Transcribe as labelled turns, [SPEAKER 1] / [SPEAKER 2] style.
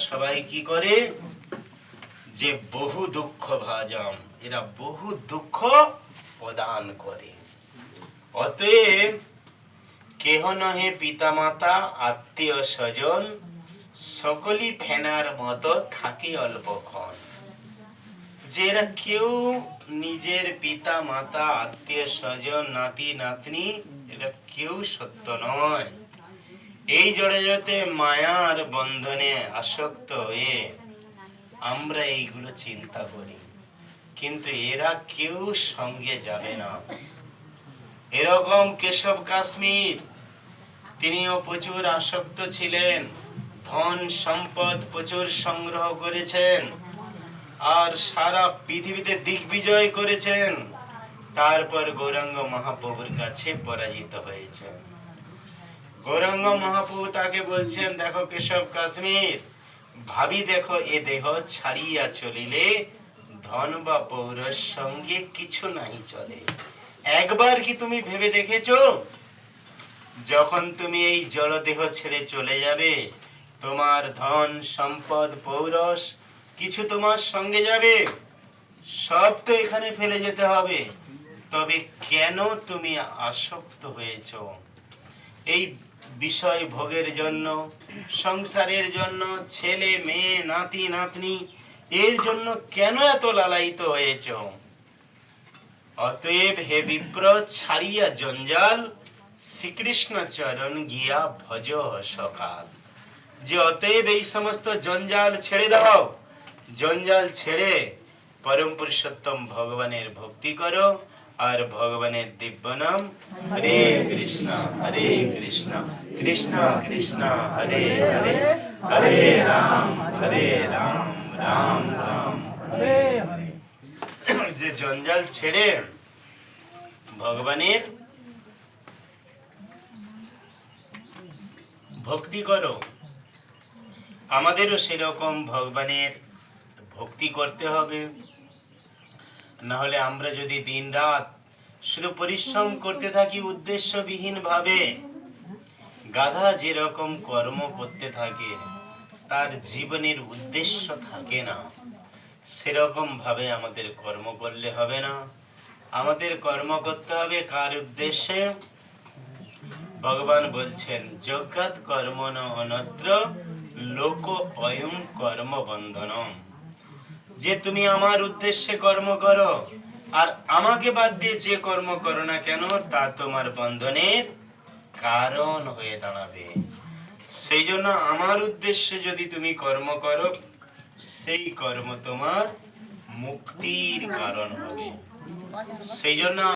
[SPEAKER 1] সবাই কি করে, যে বহু দুঃখ ভাজম, এরা বহু দুঃখ প্রদান করে। অতএব কেহ নহে পিতামাতা আত্মীয় স্বজন, সকলই ফেনার মতো থাকে অল্পক্ষণ। যে এরা কেউ নিজের পিতা মাতা আত্মীয় স্বজন নাতি নাতনি এরা কেউ সত্য নয়। এই জড়জগতে মায়ার বন্ধনে আসক্ত হয়ে আমরা এইগুলো চিন্তা করি, কিন্তু এরা কেউ সঙ্গে যাবে না। এরকম কেশব কাশ্মীর, তিনিও প্রচুর আসক্ত ছিলেন, ধন সম্পদ প্রচুর সংগ্রহ করেছেন, আর সারা পৃথিবীতে দিগ্বিজয় করেছেন। তারপর গৌরাঙ্গ মহাপ্রভুর কাছে পরাজিত হয়েছে। গৌরাঙ্গ মহাপ্রভু তাকে বলছেন, দেখো কেশব কাশ্মীর, ভাবি দেখো এ দেহ ছাড়িয়া চলিলে ধন বা পৌরর সঙ্গে কিছু নাই চলে। একবার কি তুমি ভেবে দেখেছো, যখন তুমি এই জড়দেহ ছেড়ে চলে যাবে, তোমার ধন সম্পদ পৌরস কিছু তোমার সঙ্গে যাবে? সব তো এখানে ফেলে যেতে হবে। তবে কেন তুমি আসক্ত হয়েছ? এই বিষয় ভোগের জন্য, সংসারের জন্য, ছেলে মেয়ে নাতি নাতনি এর জন্য কেন এত লালায়িত হয়েছ? অতএব হে বিপ্র, ছাড়িয়া জঞ্জাল শ্রীকৃষ্ণ চরণ গিয়া ভজ সকাল। যে অতএব এই সমস্ত জঞ্জাল ছেড়ে দাও, জঞ্জাল ছেড়ে পরম পুরুষোত্তম ভগবানের ভক্তি করো, আর ভগবানের দিব্য নাম হরে কৃষ্ণ কৃষ্ণ কৃষ্ণ হরে হরে, হরে রাম রাম রাম হরে হরে। যে জঞ্জাল ছেড়ে ভগবানের ভক্তি করো, আমাদেরও সেরকম ভগবানের ভক্তি করতে হবে। না হলে আমরা যদি দিন রাত শুধু পরিশ্রম করতে থাকি উদ্দেশ্যবিহীন ভাবে, গাধা যেরকম কর্ম করতে থাকে তার জীবনের উদ্দেশ্য থাকে না, সেরকম ভাবে আমাদের কর্ম করলে হবে না। আমাদের কর্ম করতে হবে কার উদ্দেশ্যে? ভগবান বলছেন, যজ্ঞাৎ কর্মণ অন্যত্র লোক অয়ং কর্ম বন্ধনম। যে তুমি আমার উদ্দেশ্যে কর্ম করো, আর আমাকে বাদ দিয়ে যে কর্ম করো না কেন, তা তোমার বন্ধনের কারণ হয়ে দাঁড়াবে। সেই জন্য আমার উদ্দেশ্যে যদি তুমি কর্ম করো, সেই কর্ম তোমার মুক্তির কারণ হবে। সেই জন্য